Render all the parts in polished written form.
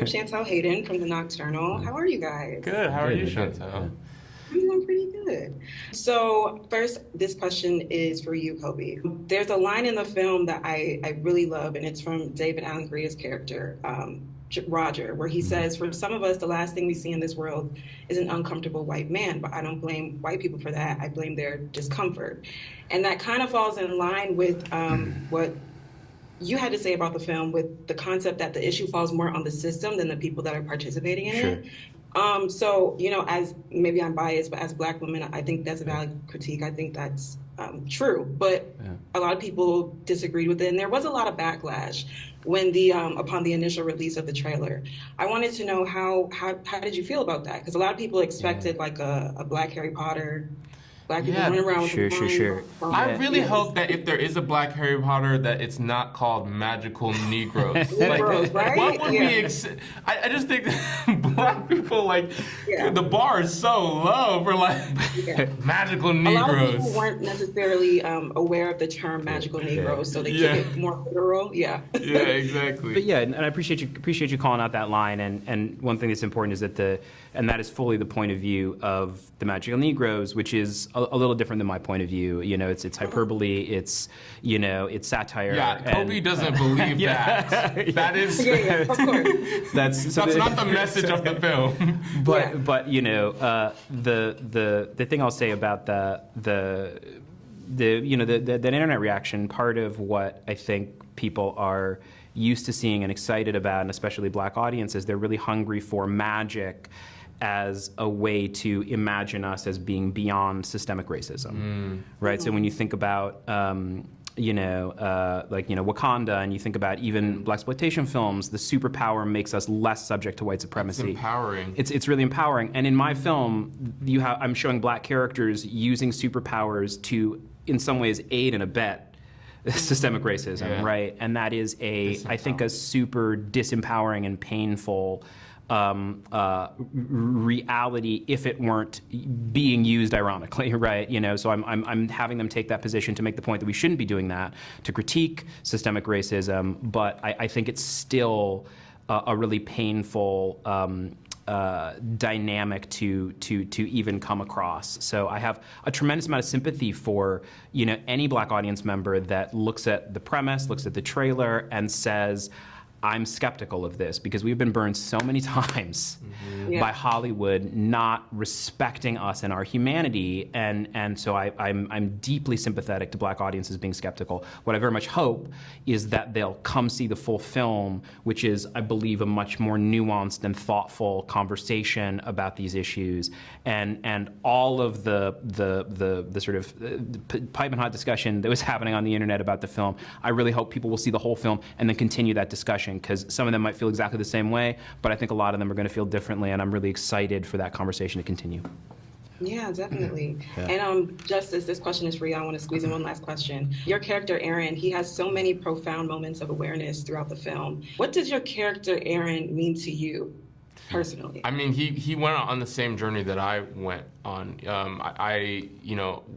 I'm Chantel Hayden from The Nocturnal. How are you guys? Good. How are you, Good. Chantel? I'm doing pretty good. So first, this question is for you, Kobe. There's a line in the film that I really love, and it's from David Alan Grier's character, Roger, where he says, "For some of us, the last thing we see in this world is an uncomfortable white man, but I don't blame white people for that. I blame their discomfort." And that kind of falls in line with what you had to say about the film, with the concept that the issue falls more on the system than the people that are participating in it. So, as maybe I'm biased, but as a Black woman, I think that's a valid critique. I think that's true, but a lot of people disagreed with it, and there was a lot of backlash when upon the initial release of the trailer. I wanted to know how did you feel about that? Because a lot of people expected like a Black Harry Potter. Black people running around with Sure. I really hope that if there is a Black Harry Potter, that it's not called Magical Negroes. Negroes, right? What would we I just think that Black people, the bar is so low for Magical Negroes. A lot of people weren't necessarily aware of the term Magical Negroes, so they took it more literal. Yeah, exactly. But and I appreciate you calling out that line. And one thing that's important is that that is fully the point of view of the Magical Negroes, which is a little different than my point of view. It's hyperbole, it's satire. Yeah, Kobe doesn't believe that. That is of course. That's not the message of the film. But the thing I'll say about that internet reaction, part of what I think people are used to seeing and excited about, and especially Black audiences, they're really hungry for magic as a way to imagine us as being beyond systemic racism, right? So when you think about Wakanda, and you think about even blaxploitation films, the superpower makes us less subject to white supremacy. It's empowering. It's really empowering. And in my film, I'm showing Black characters using superpowers to, in some ways, aid and abet systemic racism, right? And that is I think a super disempowering and painful reality if it weren't being used ironically, right? So I'm having them take that position to make the point that we shouldn't be doing that, to critique systemic racism, but I think it's still a really painful dynamic to even come across. So I have a tremendous amount of sympathy for any Black audience member that looks at the premise, looks at the trailer, and says, I'm skeptical of this, because we've been burned so many times by Hollywood not respecting us and our humanity, and so I'm deeply sympathetic to Black audiences being skeptical. What I very much hope is that they'll come see the full film, which is, I believe, a much more nuanced and thoughtful conversation about these issues, and all of the sort of piping hot discussion that was happening on the internet about the film. I really hope people will see the whole film and then continue that discussion, because some of them might feel exactly the same way, but I think a lot of them are going to feel differently, and I'm really excited for that conversation to continue. Yeah, definitely. And Justice, this question is for you. I want to squeeze in one last question. Your character, Aaron, he has so many profound moments of awareness throughout the film. What does your character, Aaron, mean to you personally? I mean, he went on the same journey that I went on. I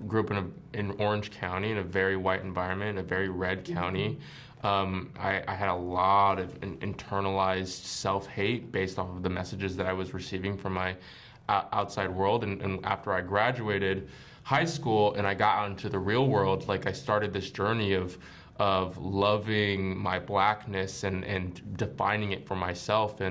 grew up in Orange County, in a very white environment, a very red county. I had a lot of internalized self-hate based off of the messages that I was receiving from my outside world. And after I graduated high school and I got out into the real world, I started this journey of loving my Blackness and defining it for myself.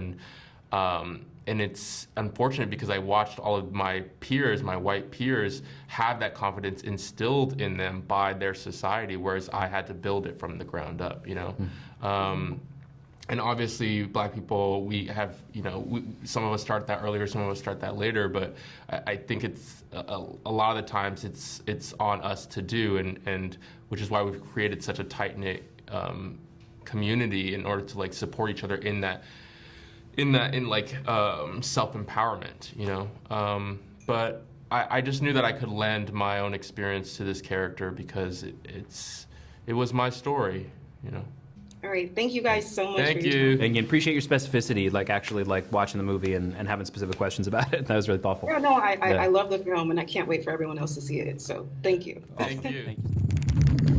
And it's unfortunate because I watched all of my peers, my white peers, have that confidence instilled in them by their society, whereas I had to build it from the ground up, And obviously, Black people, we have, some of us start that earlier, some of us start that later, but I think it's a lot of the times it's on us to do, and which is why we've created such a tight-knit community in order to support each other in self-empowerment, but I just knew that I could lend my own experience to this character because it was my story, All right, thank you guys so much. Thank for you. your time. And again, appreciate your specificity, actually watching the movie and having specific questions about it. That was really thoughtful. Yeah, no, I love the film, and I can't wait for everyone else to see it. So thank you. Thank you. Thank you.